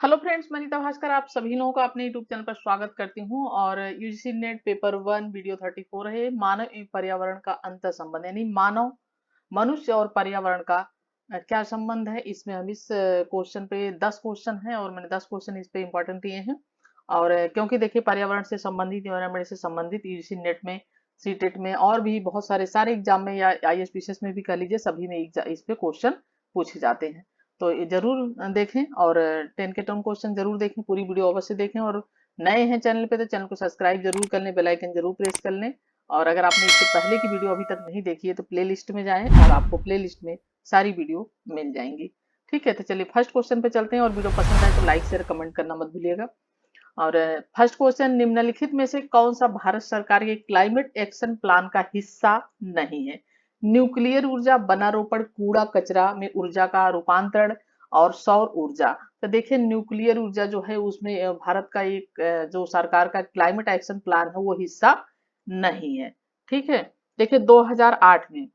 Hello friends, मैं नीता भास्कर आप सभी लोगों का अपने यूट्यूब चैनल पर स्वागत करती हूं। और यूजीसी नेट पेपर 1 वीडियो 34 है मानव एवं पर्यावरण का अंतर संबंध, यानी मानव मनुष्य और पर्यावरण का क्या संबंध है। इसमें हम इस क्वेश्चन पे 10 क्वेश्चन हैं और मैंने 10 क्वेश्चन इस पे इंपॉर्टेंट दिए हैं। और क्योंकि देखिए पर्यावरण से संबंधित, एनवायरनमेंट से संबंधित यूजीसी नेट में, सीटेट में और भी बहुत सारे एग्जाम में या आईएएस में भी कह लीजिए, सभी में इस पे क्वेश्चन पूछे जाते हैं। तो ये जरूर देखें और 10 के 10 क्वेश्चन जरूर देखें, पूरी वीडियो अवश्य देखें। और नए हैं चैनल पे तो चैनल को सब्सक्राइब जरूर कर लें, बेल आइकन जरूर प्रेस कर लें। और अगर आपने इससे पहले की वीडियो अभी तक नहीं देखी है तो प्ले लिस्ट में जाएं और आपको प्ले लिस्ट में सारी वीडियो मिल जाएंगी। ठीक है, तो चलिए फर्स्ट क्वेश्चन पे चलते हैं। और वीडियो पसंद आए तो लाइक शेयर कमेंट करना मत भूलिएगा। और फर्स्ट क्वेश्चन, निम्नलिखित में से कौन सा भारत सरकार के क्लाइमेट एक्शन प्लान का हिस्सा नहीं है? न्यूक्लियर ऊर्जा, वनारोपण, कूड़ा कचरा में ऊर्जा का रूपांतरण और सौर ऊर्जा। तो देखिए न्यूक्लियर ऊर्जा जो है उसमें भारत का एक जो सरकार का क्लाइमेट एक्शन प्लान है वो हिस्सा नहीं है। ठीक है, देखिए 2008 में,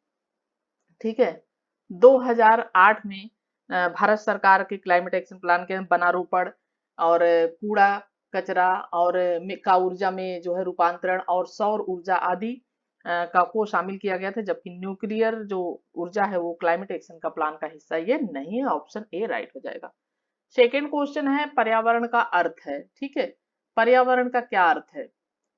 ठीक है, 2008 में भारत सरकार के क्लाइमेट एक्शन प्लान के वनारोपण और कूड़ा कचरा और का ऊर्जा में जो है रूपांतरण और सौर ऊर्जा आदि का को शामिल किया गया था, जबकि न्यूक्लियर जो ऊर्जा है वो क्लाइमेट एक्शन का प्लान का हिस्सा ये नहीं है। ऑप्शन ए राइट हो जाएगा। सेकेंड क्वेश्चन है, पर्यावरण का अर्थ है। ठीक है, पर्यावरण का क्या अर्थ है?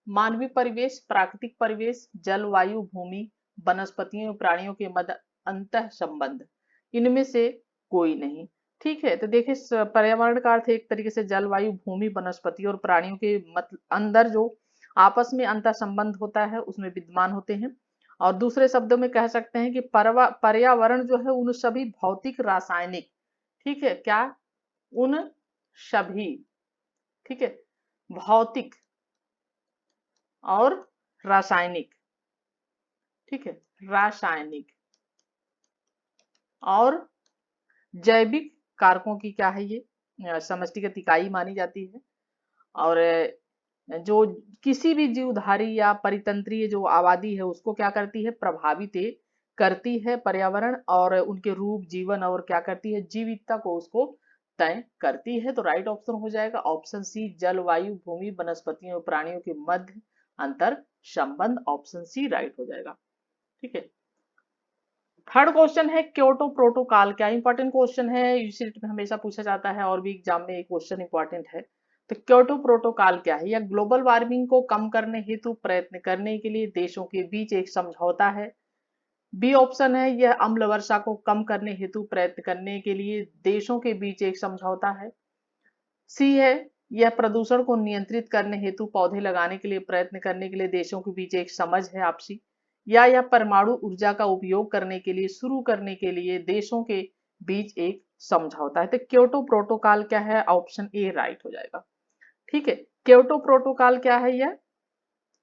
मानवीय परिवेश, प्राकृतिक परिवेश, जलवायु, भूमि, वनस्पतियों प्राणियों के मध्य अंतः संबंध, इनमें से कोई नहीं। ठीक है, तो देखिए पर्यावरण का अर्थ एक तरीके से जलवायु, भूमि, वनस्पति और प्राणियों के अंदर जो आपस में अंतर संबंध होता है उसमें विद्यमान होते हैं। और दूसरे शब्दों में कह सकते हैं कि पर्यावरण जो है उन सभी भौतिक, रासायनिक, ठीक है क्या, उन सभी, ठीक है, भौतिक और रासायनिक, ठीक है, रासायनिक और जैविक कारकों की क्या है, ये समष्टिगत इकाई मानी जाती है। और जो किसी भी जीवधारी या परितंत्रीय जो आबादी है उसको क्या करती है, प्रभावित करती है पर्यावरण, और उनके रूप, जीवन और क्या करती है, जीवितता को उसको तय करती है। तो राइट ऑप्शन हो जाएगा ऑप्शन सी, जलवायु, भूमि, वनस्पतियों और प्राणियों के मध्य अंतर संबंध। ऑप्शन सी राइट हो जाएगा। ठीक है, थर्ड क्वेश्चन है, क्योटो प्रोटोकॉल। क्या इंपॉर्टेंट क्वेश्चन है, यूसीटी में हमेशा पूछा जाता है और भी एग्जाम में एक क्वेश्चन इंपॉर्टेंट है। तो क्योटो प्रोटोकॉल क्या है? यह ग्लोबल वार्मिंग को कम करने हेतु प्रयत्न करने के लिए देशों के बीच एक समझौता है। बी ऑप्शन है, यह अम्ल वर्षा को कम करने हेतु प्रयत्न करने के लिए देशों के बीच एक समझौता है। सी है, यह प्रदूषण को नियंत्रित करने हेतु पौधे लगाने के लिए प्रयत्न करने के लिए देशों के बीच एक समझ है आपसी। या यह परमाणु ऊर्जा का उपयोग करने के लिए शुरू करने के लिए देशों के बीच एक समझौता है। तो क्योटो प्रोटोकॉल क्या है? ऑप्शन ए राइट हो जाएगा। ठीक है, क्योटो प्रोटोकॉल क्या है? यह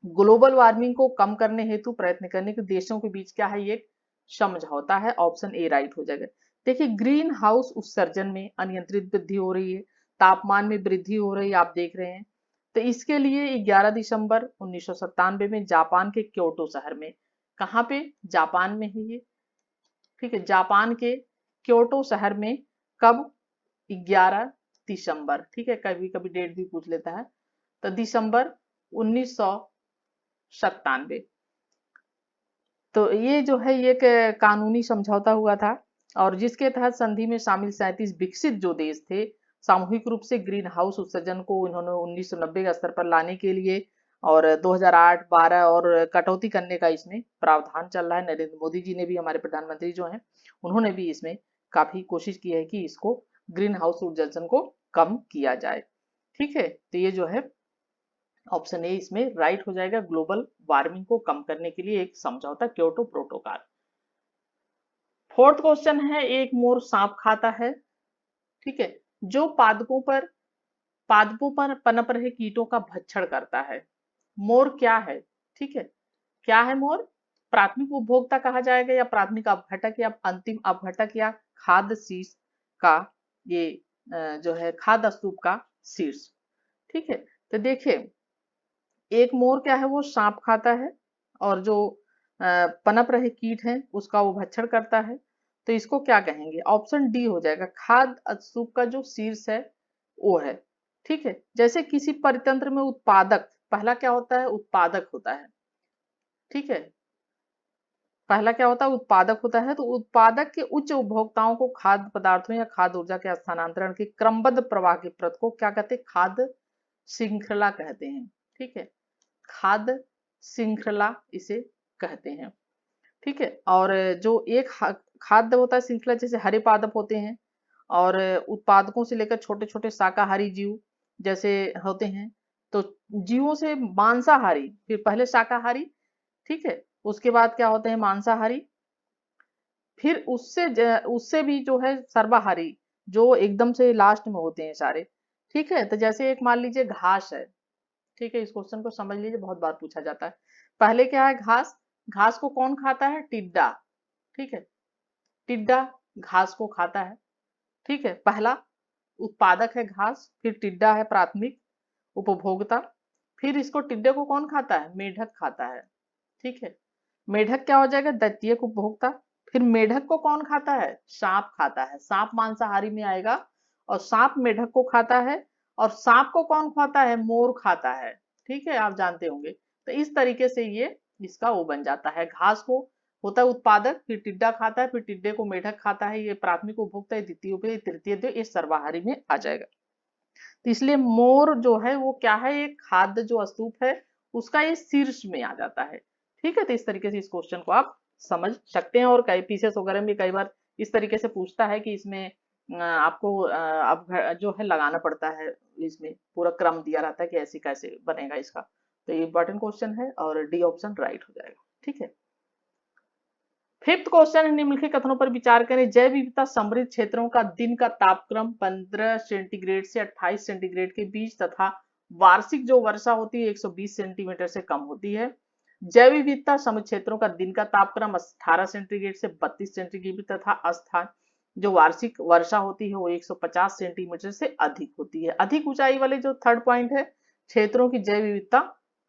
ग्लोबल वार्मिंग को कम करने हेतु प्रयत्न करने के देशों के बीच क्या है, ये समझौता है। ऑप्शन ए राइट हो जाएगा। देखिए ग्रीन हाउस उत्सर्जन में अनियंत्रित वृद्धि हो रही है, तापमान में वृद्धि हो रही है, आप देख रहे हैं। तो इसके लिए 11 दिसंबर 1997 में जापान के क्योटो शहर में, कहाँ पे, जापान में है ये, ठीक है, जापान के क्योटो शहर में, कब, 11 दिसंबर, ठीक है, कभी कभी डेट भी पूछ लेता है। तो दिसंबर 1997। तो ये जो है ये एक कानूनी समझौता हुआ था, और जिसके तहत संधि में शामिल 37 विकसित जो देश थे सामूहिक रूप से ग्रीन हाउस उत्सर्जन को इन्होंने 1990 के स्तर पर लाने के लिए और 2008, 12 और कटौती करने का इसमें प्रावधान चल रहा है। नरेंद्र मोदी जी ने भी, हमारे प्रधानमंत्री जो हैं, उन्होंने भी इसमें काफी कोशिश की है कि इसको ग्रीन हाउस उत्सर्जन को कम किया जाए। ठीक है, तो ये जो है ऑप्शन ए इसमें राइट हो जाएगा, ग्लोबल वार्मिंग को कम करने के लिए एक समझौता, क्योटो प्रोटोकॉल। फोर्थ क्वेश्चन है, एक मोर सांप खाता है, ठीक है, जो पादपों पर पनप रहे कीटों का भक्षण करता है। मोर क्या है? ठीक है, क्या है मोर? प्राथमिक उपभोक्ता कहा जाएगा या प्राथमिक अपघटक या अंतिम अपघटक या खाद्य शीर्ष का, ये जो है खाद्य स्तूप का शीर्ष। ठीक है, तो देखिए एक मोर क्या है, वो सांप खाता है, और जो पनप रहे कीट हैं उसका वो भक्षण करता है। तो इसको क्या कहेंगे? ऑप्शन डी हो जाएगा, खाद्य स्तूप का जो शीर्ष है ओ है। ठीक है, जैसे किसी परितंत्र में उत्पादक, पहला क्या होता है, उत्पादक होता है। ठीक है, पहला क्या होता है, उत्पादक होता है। तो उत्पादक के उच्च उपभोक्ताओं को खाद्य पदार्थों या खाद्य ऊर्जा के स्थानांतरण के क्रमबद्ध प्रवाह की प्रत को क्या कहते हैं, खाद्य श्रृंखला कहते हैं। ठीक है, खाद्य श्रृंखला इसे कहते हैं। ठीक है, और जो एक खाद्य होता है श्रृंखला, जैसे हरे पादप होते हैं, और उत्पादकों से लेकर छोटे छोटे शाकाहारी जीव जैसे होते हैं। तो जीवों से मांसाहारी, फिर पहले शाकाहारी, ठीक है, उसके बाद क्या होते हैं, मांसाहारी, फिर उससे भी जो है सर्वाहारी, जो एकदम से लास्ट में होते हैं सारे। ठीक है, तो जैसे एक मान लीजिए घास है। ठीक है, इस क्वेश्चन को समझ लीजिए, बहुत बार पूछा जाता है। पहले क्या है, घास। घास को कौन खाता है, टिड्डा। ठीक है, टिड्डा घास को खाता है। ठीक है, पहला उत्पादक है घास, फिर टिड्डा है प्राथमिक उपभोक्ता, फिर इसको टिड्डे को कौन खाता है, मेढक खाता है। ठीक है, मेढक क्या हो जाएगा, द्वितीयक उपभोक्ता। फिर मेढक को कौन खाता है, सांप खाता है। सांप मांसाहारी में आएगा, और सांप मेढक को खाता है, और सांप को कौन खाता है, मोर खाता है। ठीक है, आप जानते होंगे। तो इस तरीके से ये इसका वो बन जाता है। घास को होता है उत्पादक, फिर टिड्डा खाता है, फिर टिड्डे को मेढक खाता है, ये प्राथमिक उपभोक्ता है, द्वितीय उपभोक्ता, तृतीय उपभोक्ता, ये सर्वाहारी में आ जाएगा। तो इसलिए मोर जो है वो क्या है, एक खाद्य जो स्तूप है, उसका ये शीर्ष में आ जाता है। ठीक है, तो इस तरीके से इस क्वेश्चन को आप समझ सकते हैं। और कई पीसीएस वगैरह में कई बार इस तरीके से पूछता है कि इसमें आपको अब जो है लगाना पड़ता है, इसमें पूरा क्रम दिया रहता है कि ऐसे कैसे बनेगा इसका। तो ये इंपॉर्टेंट क्वेश्चन है, और डी ऑप्शन राइट हो जाएगा। ठीक है, फिफ्थ क्वेश्चन है, निम्नलिखित कथनों पर विचार करें। जैव विविधता समृद्ध क्षेत्रों का दिन का तापक्रम 15 सेंटीग्रेड से 28 सेंटीग्रेड के बीच तथा वार्षिक जो वर्षा होती है 120 सेंटीमीटर से कम होती है। जैव विविधता समृद्ध क्षेत्रों का दिन का तापक्रम 18 सेंटीग्रेड से 32 सेंटीग्रेड तथा स्थान जो वार्षिक वर्षा होती है वो 150 सेंटीमीटर से अधिक होती है। अधिक ऊंचाई वाले जो थर्ड पॉइंट है, क्षेत्रों की जैव विविधता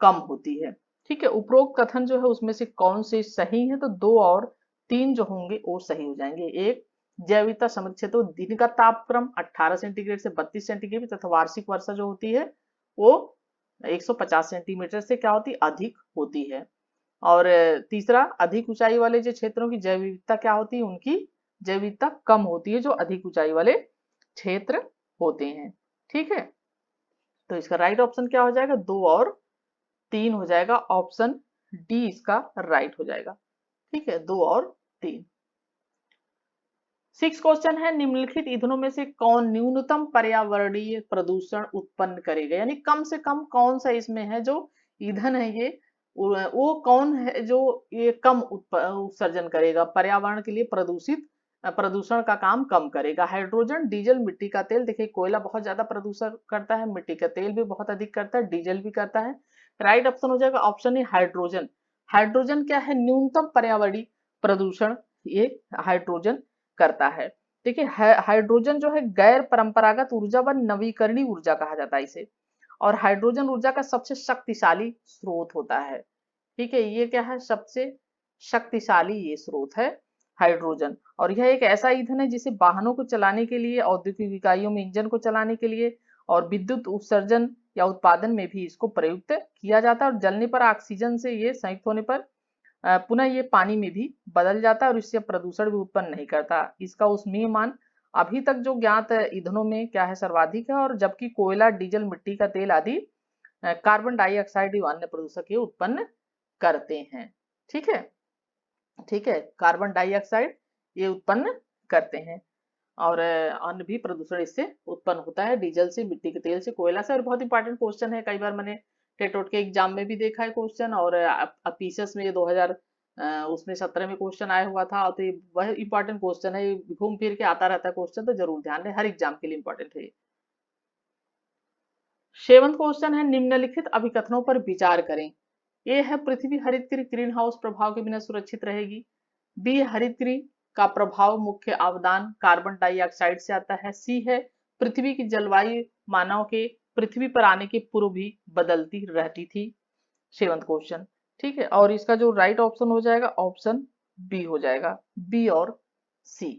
कम होती है। ठीक है, उपरोक्त कथन जो है उसमें से कौन से सही है, तो 2 और 3 जो होंगे वो सही हो जाएंगे। एक, जैव विविधता समृद्ध क्षेत्र दिन का तापक्रम 18 सेंटीग्रेड से 32 सेंटीग्रेड तथा वार्षिक वर्षा जो होती है वो 150 सेंटीमीटर से क्या होती है, अधिक होती है। और तीसरा, अधिक ऊंचाई वाले जो क्षेत्रों की जैव विविधता क्या होती है, उनकी जैव विविधता कम होती है, जो अधिक ऊंचाई वाले क्षेत्र होते हैं। ठीक है, तो इसका राइट ऑप्शन क्या हो जाएगा, 2 और 3 हो जाएगा। ऑप्शन डी इसका राइट हो जाएगा। ठीक है, 2 और 3। सिक्स क्वेश्चन है, निम्नलिखित ईंधनों में से कौन न्यूनतम पर्यावरणीय प्रदूषण उत्पन्न करेगा, यानी कम से कम कौन सा इसमें है जो ईंधन है ये, वो कौन है जो ये कम उत्सर्जन करेगा, पर्यावरण के लिए प्रदूषण का काम कम करेगा। हाइड्रोजन, डीजल, मिट्टी का तेल। देखिए, कोयला बहुत ज्यादा प्रदूषण करता है, मिट्टी का तेल भी बहुत अधिक करता है, डीजल भी करता है। राइट ऑप्शन हो जाएगा ऑप्शन ए, हाइड्रोजन। हाइड्रोजन क्या है, न्यूनतम पर्यावरणीय प्रदूषण ये हाइड्रोजन करता है। देखिए, हाइड्रोजन जो है गैर परंपरागत ऊर्जा व नवीकरणीय ऊर्जा कहा जाता है इसे, और हाइड्रोजन ऊर्जा का सबसे शक्तिशाली स्रोत होता है। ठीक है, ये क्या है, सबसे शक्तिशाली ये स्रोत है हाइड्रोजन। और यह एक ऐसा ईंधन है जिसे वाहनों को चलाने के लिए, औद्योगिक इकाइयों में इंजन को चलाने के लिए, और विद्युत उत्सर्जन या उत्पादन में भी इसको प्रयुक्त किया जाता है। और जलने पर ऑक्सीजन से ये संयुक्त होने पर पुनः ये पानी में भी बदल जाता है, और इससे प्रदूषण भी उत्पन्न नहीं करता। इसका उष्मीय मान अभी तक जो ज्ञात ईंधनों में क्या है, सर्वाधिक है। और जबकि कोयला, डीजल, मिट्टी का तेल आदि कार्बन डाइऑक्साइड एवं अन्य प्रदूषक ये उत्पन्न करते हैं। ठीक है, ठीक है, कार्बन डाइऑक्साइड ये उत्पन्न करते हैं, और अन्य भी प्रदूषण इससे उत्पन्न होता है, डीजल से, मिट्टी के तेल से, कोयला से। और बहुत इंपॉर्टेंट क्वेश्चन है, कई बार मैंने टेट के एग्जाम में भी देखा है क्वेश्चन, और पीसीएस में ये 2000 उसमें 17 में क्वेश्चन आया हुआ था। तो ये वह इंपॉर्टेंट क्वेश्चन है, घूम फिर के आता रहता है क्वेश्चन, तो जरूर ध्यान दें, हर एग्जाम के लिए इंपॉर्टेंट है। सेवंथ क्वेश्चन है, निम्नलिखित अभिकथनों पर विचार करें। ए है, पृथ्वी हरितगृह ग्रीन हाउस प्रभाव के बिना सुरक्षित रहेगी। बी, हरितगृह का प्रभाव मुख्य अवदान कार्बन डाइऑक्साइड से आता है। सी है, पृथ्वी की जलवायु मानव के पृथ्वी पर आने के पूर्व भी बदलती रहती थी। Seventh question. ठीक है, और इसका जो राइट ऑप्शन हो जाएगा ऑप्शन बी हो जाएगा, बी और सी।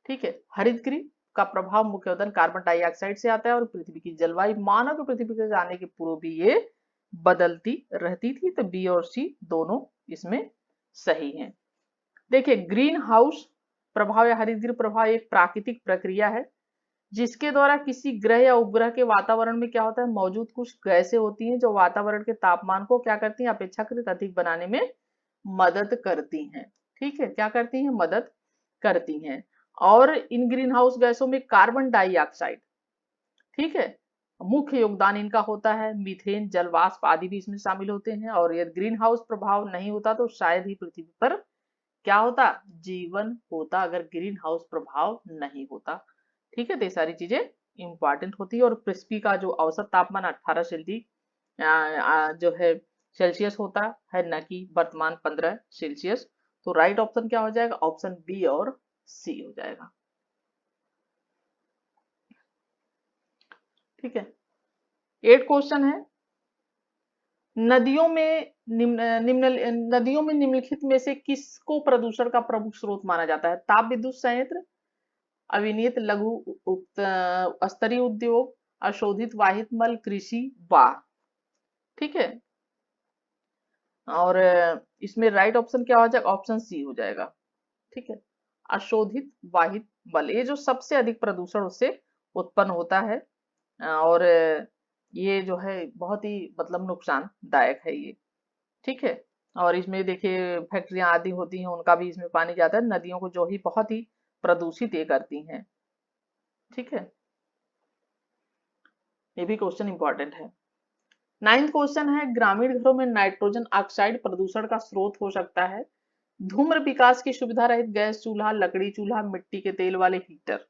ठीक है, हरितगृह का प्रभाव मुख्यतः कार्बन डाइऑक्साइड से आता है और पृथ्वी की जलवायु मानव के पृथ्वी के जाने के पूर्व भी ये बदलती रहती थी। तो बी और सी दोनों इसमें सही हैं। देखिए, ग्रीन हाउस प्रभाव या हरितगृह प्रभाव एक प्राकृतिक प्रक्रिया है जिसके द्वारा किसी ग्रह या उपग्रह के वातावरण में क्या होता है, मौजूद कुछ गैसें होती हैं जो वातावरण के तापमान को क्या करती हैं, अपेक्षाकृत अधिक बनाने में मदद करती हैं। ठीक है, क्या करती हैं, मदद करती हैं। और इन ग्रीन हाउस गैसों में कार्बन डाइऑक्साइड, ठीक है, मुख्य योगदान इनका होता है। मीथेन, जल वाष्प आदि भी इसमें शामिल होते हैं। और यदि ग्रीन हाउस प्रभाव नहीं होता तो शायद ही पृथ्वी पर क्या होता, जीवन होता, अगर ग्रीन हाउस प्रभाव नहीं होता। ठीक है, तो ये सारी चीजें इंपॉर्टेंट होती है। और पृथ्वी का जो औसत तापमान 18 जो है सेल्सियस होता है, न कि वर्तमान 15 सेल्सियस। तो राइट ऑप्शन क्या हो जाएगा, ऑप्शन बी और सी हो जाएगा। ठीक है, 8 क्वेश्चन है। नदियों में निम्नलिखित में से किसको प्रदूषण का प्रमुख स्रोत माना जाता है? ताप विद्युत संयंत्र, अविनियत लघु स्तरीय उद्योग, अशोधित वाहित मल, कृषि, वाह। ठीक है, और इसमें राइट ऑप्शन क्या हो जाएगा, ऑप्शन सी हो जाएगा। ठीक है, अशोधित वाहित मल, ये जो सबसे अधिक प्रदूषण उससे उत्पन्न होता है। और ये जो है बहुत ही मतलब नुकसानदायक है ये। ठीक है, और इसमें देखिए फैक्ट्रियां आदि होती हैं, उनका भी इसमें पानी जाता है नदियों को, जो ही बहुत ही प्रदूषित ये करती हैं। ठीक है, ये भी क्वेश्चन इंपॉर्टेंट है। 9th क्वेश्चन है, ग्रामीण घरों में नाइट्रोजन ऑक्साइड प्रदूषण का स्रोत हो सकता है। धूम्र विकास की सुविधा रहित गैस चूल्हा, लकड़ी चूल्हा, मिट्टी के तेल वाले हीटर।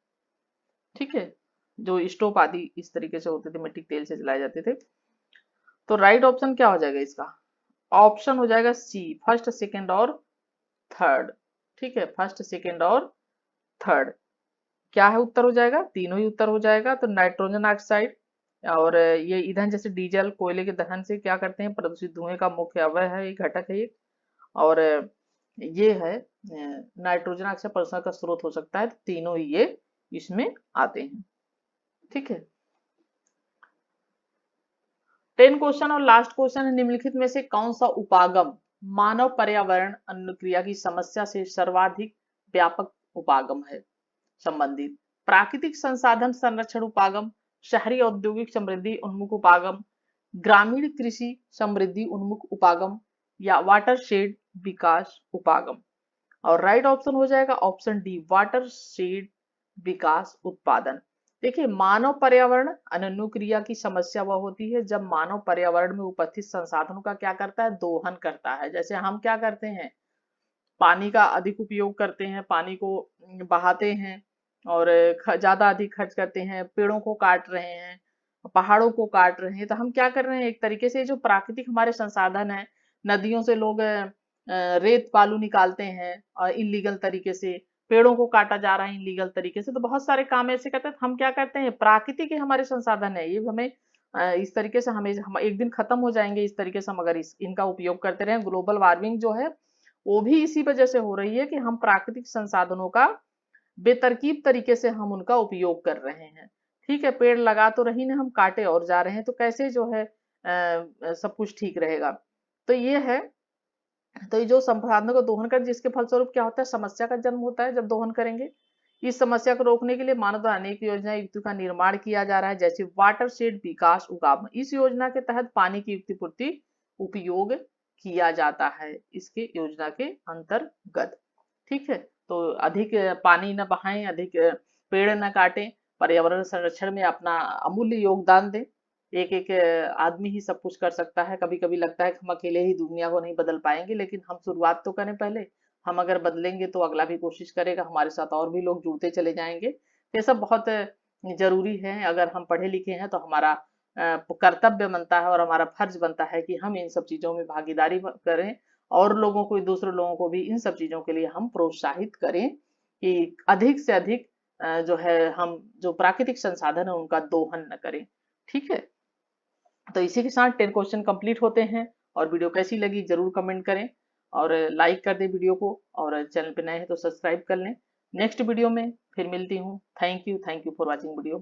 ठीक है, जो स्टोव आदि इस तरीके से होते थे, मिट्टी के तेल से जलाए जाते थे। तो राइट ऑप्शन क्या हो जाएगा इसका, ऑप्शन हो जाएगा सी, फर्स्ट, सेकंड और थर्ड। ठीक है, फर्स्ट, सेकंड और थर्ड क्या है, उत्तर हो जाएगा, तीनों ही उत्तर हो जाएगा। तो नाइट्रोजन ऑक्साइड और ये ईंधन जैसे डीजल, कोयले के दहन से क्या करते हैं, प्रदूषित धुएं का मुख्य अवयव है, ये घटक है ये। और ये है नाइट्रोजन ऑक्साइड प्रदूषण का स्रोत हो सकता है। तो तीनों ही ये इसमें आते हैं। ठीक है, 10 क्वेश्चन और लास्ट क्वेश्चन है, निम्नलिखित में से कौन सा उपागम मानव पर्यावरण अनुक्रिया की समस्या से सर्वाधिक व्यापक उपागम है संबंधित? प्राकृतिक संसाधन संरक्षण उपागम, शहरी औद्योगिक समृद्धि उन्मुख उपागम, ग्रामीण कृषि समृद्धि उन्मुख उपागम, या वाटरशेड विकास उपागम। और राइट ऑप्शन हो जाएगा ऑप्शन डी, वाटरशेड विकास उत्पादन। देखिए, मानव पर्यावरण अनुक्रिया की समस्या वह होती है जब मानव पर्यावरण में उपस्थित संसाधनों का क्या करता है, दोहन करता है। जैसे हम क्या करते हैं, पानी का अधिक उपयोग करते हैं, पानी को बहाते हैं और ज्यादा अधिक खर्च करते हैं, पेड़ों को काट रहे हैं, पहाड़ों को काट रहे हैं। तो हम क्या कर रहे हैं, एक तरीके से जो प्राकृतिक हमारे संसाधन है, नदियों से लोग रेत बालू निकालते हैं और इलीगल तरीके से, पेड़ों को काटा जा रहा है इलीगल तरीके से। तो बहुत सारे काम ऐसे करते हैं। हम क्या करते हैं, प्राकृतिक ही हमारे संसाधन है, ये हमें इस तरीके से हमें हम एक दिन खत्म हो जाएंगे। इस तरीके से हम अगर इनका उपयोग करते रहे, ग्लोबल वार्मिंग जो है वो भी इसी वजह से हो रही है कि हम प्राकृतिक संसाधनों का बेतरकीब तरीके से हम उनका उपयोग कर रहे हैं। ठीक है, पेड़ लगा तो रही ना, हम काटे और जा रहे हैं, तो कैसे जो है सब कुछ ठीक रहेगा। तो ये है, तो ये जो संसाधनों का दोहन कर, जिसके फलस्वरूप क्या होता है, समस्या का जन्म होता है जब दोहन करेंगे। इस समस्या को रोकने के लिए मानव द्वारा अनेक योजना युक्तियों का निर्माण किया जा रहा है, जैसे वाटर शेड विकास उगाम। इस योजना के तहत पानी की युक्तिपूर्ति उपयोग किया जाता है इसके योजना के अंतर्गत। ठीक है, तो अधिक पानी न बहाएं, अधिक पेड़ न काटें, पर्यावरण संरक्षण में अपना अमूल्य योगदान दें। एक एक आदमी ही सब कुछ कर सकता है। कभी कभी लगता है कि हम अकेले ही दुनिया को नहीं बदल पाएंगे, लेकिन हम शुरुआत तो करें पहले। हम अगर बदलेंगे तो अगला भी कोशिश करेगा, हमारे साथ और भी लोग जुड़ते चले जाएंगे। तो ये सब बहुत जरूरी है। अगर हम पढ़े लिखे हैं तो हमारा कर्तव्य बनता है और हमारा फर्ज बनता है कि हम इन सब चीजों में भागीदारी करें और लोगों को, दूसरे लोगों को भी इन सब चीजों के लिए हम प्रोत्साहित करें कि अधिक से अधिक जो है हम जो प्राकृतिक संसाधन है उनका दोहन न करें। ठीक है, तो इसी के साथ 10 क्वेश्चन कंप्लीट होते हैं। और वीडियो कैसी लगी जरूर कमेंट करें और लाइक कर दें वीडियो को, और चैनल पे नए हैं तो सब्सक्राइब कर लें। नेक्स्ट वीडियो में फिर मिलती हूँ। Thank you for watching video.